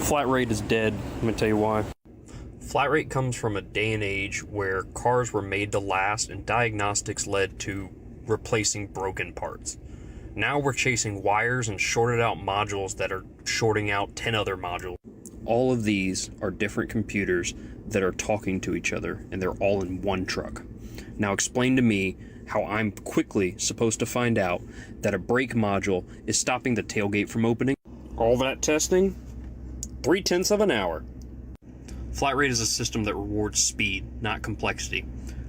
Flat rate is dead. Let me tell you why. Flat rate comes from a day and age where cars were made to last and diagnostics led to replacing broken parts. Now we're chasing wires and shorted out modules that are shorting out 10 other modules. All of these are different computers that are talking to each other, and they're all in one truck. Now explain to me how I'm quickly supposed to find out that a brake module is stopping the tailgate from opening. All that testing? 3/10 of an hour. Flat rate is a system that rewards speed, not complexity.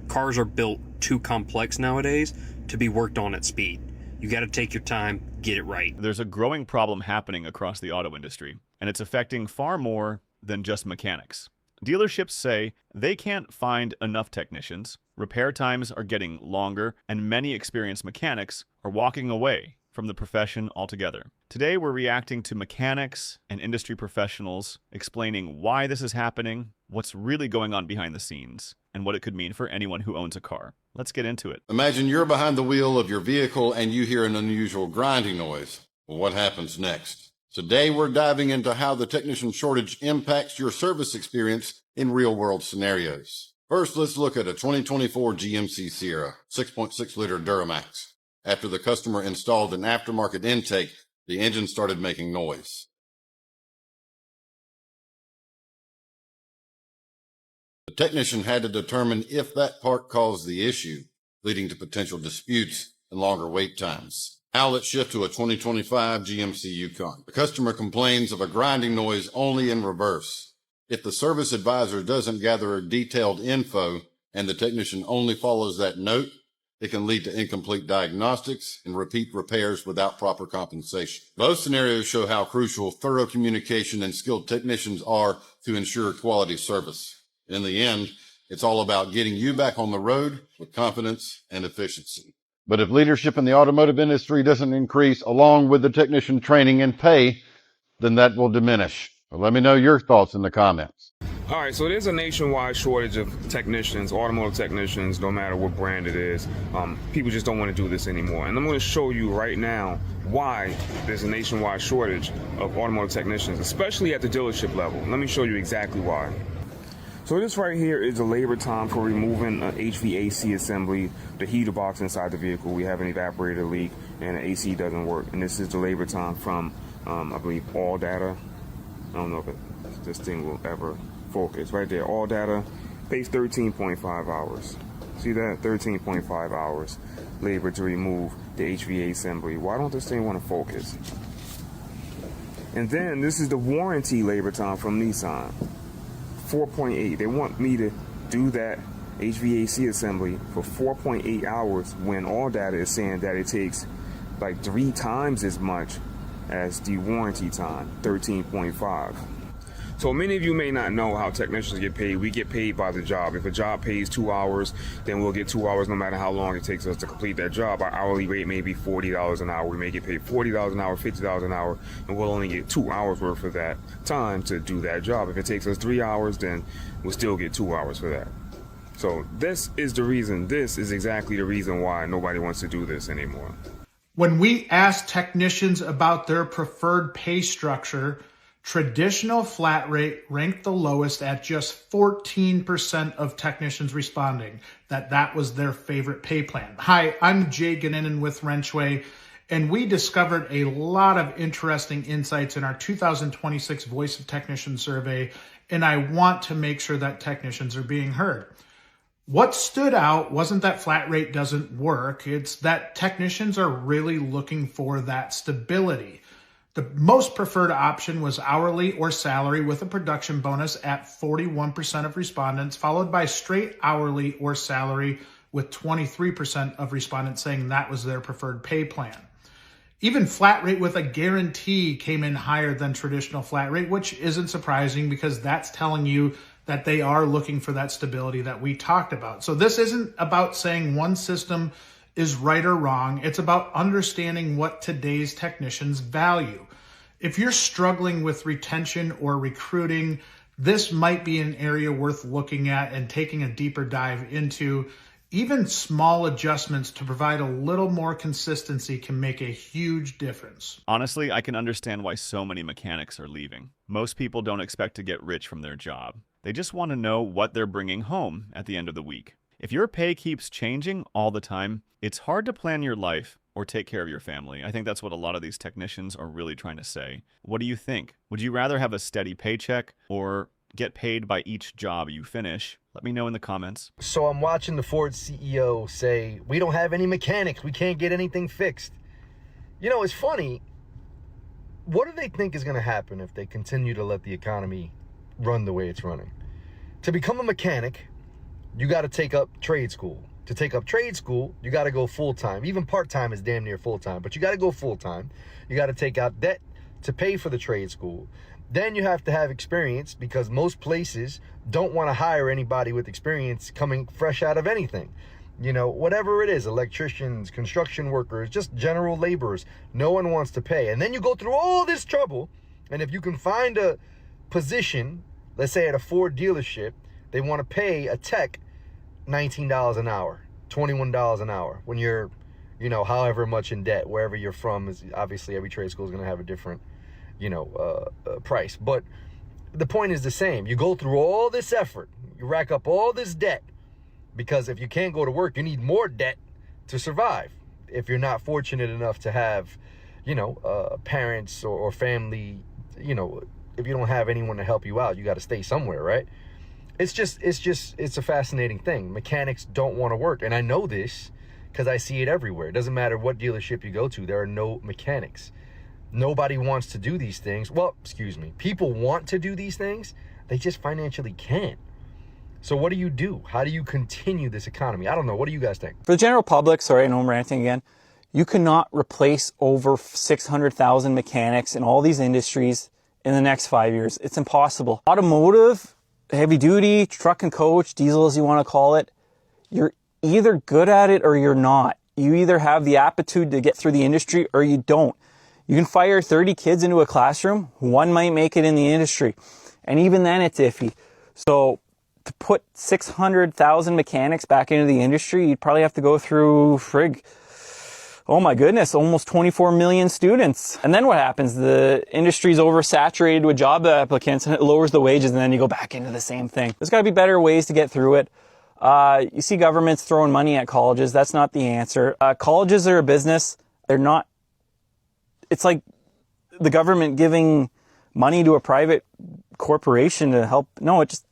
Cars are built too complex nowadays to be worked on at speed. You got to take your time, get it right. There's a growing problem happening across the auto industry, and it's affecting far more than just mechanics. Dealerships say they can't find enough technicians, repair times are getting longer, and many experienced mechanics are walking away from the profession altogether. Today, we're reacting to mechanics and industry professionals explaining why this is happening, what's really going on behind the scenes, and what it could mean for anyone who owns a car. Let's get into it. Imagine you're behind the wheel of your vehicle and you hear an unusual grinding noise. Well, what happens next? Today, we're diving into how the technician shortage impacts your service experience in real-world scenarios. First, let's look at a 2024 GMC Sierra 6.6-liter Duramax. After the customer installed an aftermarket intake, the engine started making noise. The technician had to determine if that part caused the issue, leading to potential disputes and longer wait times. Now let's shift to a 2025 GMC Yukon. The customer complains of a grinding noise only in reverse. If the service advisor doesn't gather detailed info and the technician only follows that note, it can lead to incomplete diagnostics and repeat repairs without proper compensation. Both scenarios show how crucial thorough communication and skilled technicians are to ensure quality service. In the end, it's all about getting you back on the road with confidence and efficiency. But if leadership in the automotive industry doesn't increase along with the technician training and pay, then that will diminish. Well, let me know your thoughts in the comments. All right, so there's a nationwide shortage of technicians, automotive technicians, no matter what brand it is. People just don't want to do this anymore. And I'm going to show you right now why there's a nationwide shortage of automotive technicians, especially at the dealership level. Let me show you exactly why. So this right here is the labor time for removing an HVAC assembly, the heater box inside the vehicle. We have an evaporator leak and the AC doesn't work. And this is the labor time from, I believe, All Data. I don't know if this thing will ever focus. Right there, All Data pays 13.5 hours. See that? 13.5 hours labor to remove the HVAC assembly. Why don't this thing want to focus? And then this is the warranty labor time from Nissan. 4.8. They want me to do that HVAC assembly for 4.8 hours when All Data is saying that it takes like 3 times as much as the warranty time, 13.5. So many of you may not know how technicians get paid. We get paid by the job. If a job pays 2 hours, then we'll get 2 hours no matter how long it takes us to complete that job. Our hourly rate may be $40 an hour. We may get paid $40 an hour, $50 an hour, and we'll only get 2 hours worth of that time to do that job. If it takes us 3 hours, then we'll still get 2 hours for that. So this is the reason, this is exactly the reason why nobody wants to do this anymore. When we ask technicians about their preferred pay structure, traditional flat rate ranked the lowest at just 14% of technicians responding that was their favorite pay plan. Hi, I'm Jay Gannon with Wrenchway, and we discovered a lot of interesting insights in our 2026 Voice of Technician survey, and I want to make sure that technicians are being heard. What stood out wasn't that flat rate doesn't work, it's that technicians are really looking for that stability. The most preferred option was hourly or salary with a production bonus at 41% of respondents, followed by straight hourly or salary with 23% of respondents saying that was their preferred pay plan. Even flat rate with a guarantee came in higher than traditional flat rate, which isn't surprising because that's telling you that they are looking for that stability that we talked about. So this isn't about saying one system is right or wrong. It's about understanding what today's technicians value. If you're struggling with retention or recruiting, this might be an area worth looking at and taking a deeper dive into. Even small adjustments to provide a little more consistency can make a huge difference. Honestly, I can understand why so many mechanics are leaving. Most people don't expect to get rich from their job. They just want to know what they're bringing home at the end of the week. If your pay keeps changing all the time, it's hard to plan your life or take care of your family. I think that's what a lot of these technicians are really trying to say. What do you think? Would you rather have a steady paycheck or get paid by each job you finish? Let me know in the comments. So I'm watching the Ford CEO say, we don't have any mechanics. We can't get anything fixed. You know, it's funny. What do they think is going to happen if they continue to let the economy run the way it's running? To become a mechanic, you got to take up trade school. To take up trade school, you got to go full-time. Even part-time is damn near full-time, but you got to go full-time. You got to take out debt to pay for the trade school. Then you have to have experience, because most places don't want to hire anybody with experience coming fresh out of anything. You know, whatever it is, electricians, construction workers, just general laborers, no one wants to pay. And then you go through all this trouble, and if you can find a position, let's say at a Ford dealership, they want to pay a tech $19 an hour, $21 an hour, when you're, you know, however much in debt, wherever you're from. Is obviously every trade school is going to have a different, you know, price. But the point is the same. You go through all this effort, you rack up all this debt, because if you can't go to work, you need more debt to survive. If you're not fortunate enough to have, you know, parents or family, you know, if you don't have anyone to help you out, you got to stay somewhere, right? It's a fascinating thing. Mechanics don't want to work. And I know this because I see it everywhere. It doesn't matter what dealership you go to, there are no mechanics. Nobody wants to do these things. Well, excuse me. People want to do these things. They just financially can't. So what do you do? How do you continue this economy? I don't know. What do you guys think? For the general public, sorry, I know I'm ranting again, you cannot replace over 600,000 mechanics in all these industries in the next 5 years. It's impossible. Automotive, heavy duty, truck and coach, diesel as you want to call it, you're either good at it or you're not. You either have the aptitude to get through the industry or you don't. You can fire 30 kids into a classroom, one might make it in the industry. And even then it's iffy. So to put 600,000 mechanics back into the industry, you'd probably have to go through, oh my goodness, almost 24 million students. And then what happens? The industry's oversaturated with job applicants and it lowers the wages, and then you go back into the same thing. There's got to be better ways to get through it. You see governments throwing money at colleges. That's not the answer. Colleges are a business. They're not. It's like the government giving money to a private corporation to help. No, it's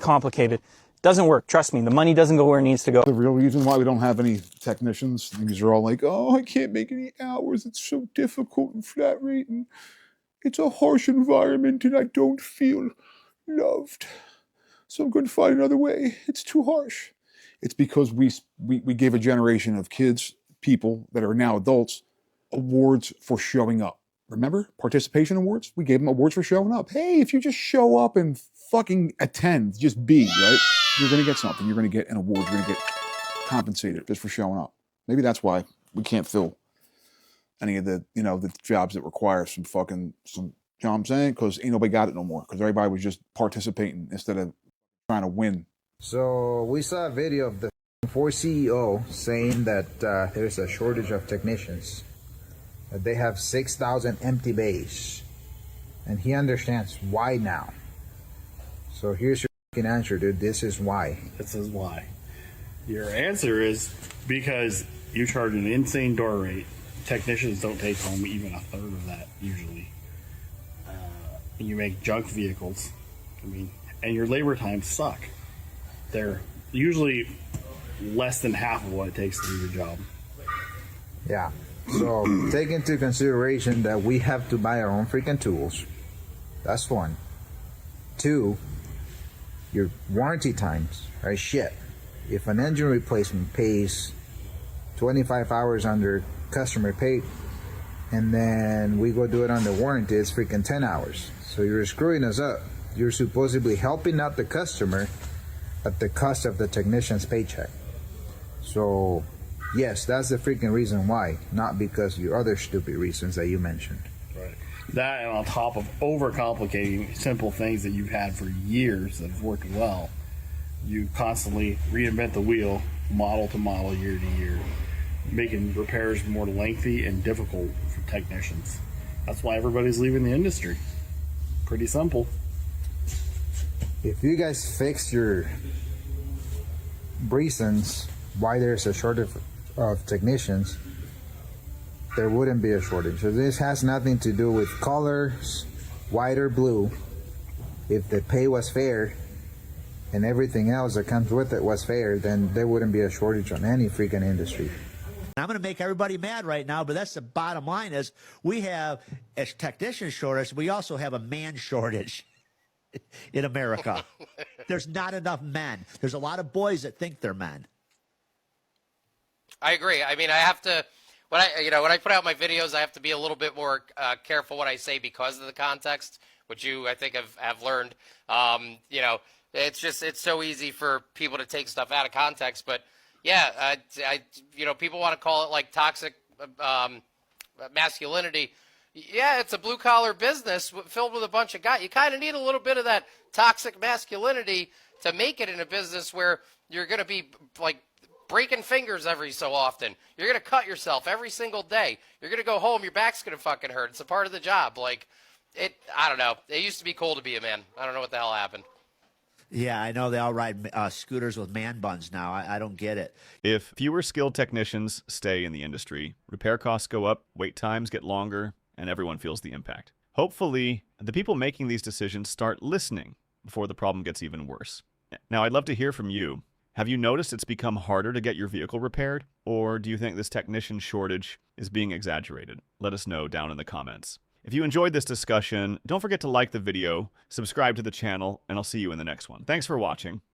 complicated. Doesn't work. Trust me. The money doesn't go where it needs to go. The real reason why we don't have any technicians, these are all like, oh, I can't make any hours. It's so difficult and flat rate, and it's a harsh environment, and I don't feel loved. So I'm going to find another way. It's too harsh. It's because we gave a generation of kids, people that are now adults, awards for showing up. Remember? Participation awards? We gave them awards for showing up. Hey, if you just show up and fucking attend, just be, right? You're going to get something. You're going to get an award. You're going to get compensated just for showing up. Maybe that's why we can't fill any of the, you know, the jobs that require some, you know what I'm saying? Because ain't nobody got it no more. Because everybody was just participating instead of trying to win. So we saw a video of the Ford CEO saying that there's a shortage of technicians. That they have 6,000 empty bays. And he understands why now. So here's your answer, dude. This is why. This is why. Your answer is because you charge an insane door rate. Technicians don't take home even a third of that usually. You make junk vehicles. I mean, and your labor times suck. They're usually less than half of what it takes to do your job. Yeah. So take into consideration that we have to buy our own freaking tools. That's one. Two, your warranty times are shit. If an engine replacement pays 25 hours under customer pay, and then we go do it under warranty, it's freaking 10 hours. So you're screwing us up. You're supposedly helping out the customer at the cost of the technician's paycheck. So yes, that's the freaking reason why, not because your other stupid reasons that you mentioned. Right. That, and on top of overcomplicating simple things that you've had for years that have worked well, you constantly reinvent the wheel model to model, year to year, making repairs more lengthy and difficult for technicians. That's why everybody's leaving the industry. Pretty simple. If you guys fix your reasons why there's a shortage of technicians, there wouldn't be a shortage. So this has nothing to do with colors, white or blue. If the pay was fair and everything else that comes with it was fair, then there wouldn't be a shortage on any freaking industry. I'm going to make everybody mad right now, but that's the bottom line is we have a technician shortage. We also have a man shortage in America. There's not enough men. There's a lot of boys that think they're men. I agree. I mean, I have to, when I put out my videos, I have to be a little bit more careful what I say because of the context, which you, I think, have learned. It's so easy for people to take stuff out of context, but yeah, people want to call it like toxic masculinity. Yeah, it's a blue collar business filled with a bunch of guys. You kind of need a little bit of that toxic masculinity to make it in a business where you're going to be like breaking fingers every so often. You're going to cut yourself every single day. You're going to go home. Your back's going to fucking hurt. It's a part of the job. I don't know. It used to be cool to be a man. I don't know what the hell happened. Yeah, I know they all ride scooters with man buns now. I don't get it. If fewer skilled technicians stay in the industry, repair costs go up, wait times get longer, and everyone feels the impact. Hopefully, the people making these decisions start listening before the problem gets even worse. Now, I'd love to hear from you. Have you noticed it's become harder to get your vehicle repaired? Or do you think this technician shortage is being exaggerated? Let us know down in the comments. If you enjoyed this discussion, don't forget to like the video, subscribe to the channel, and I'll see you in the next one. Thanks for watching.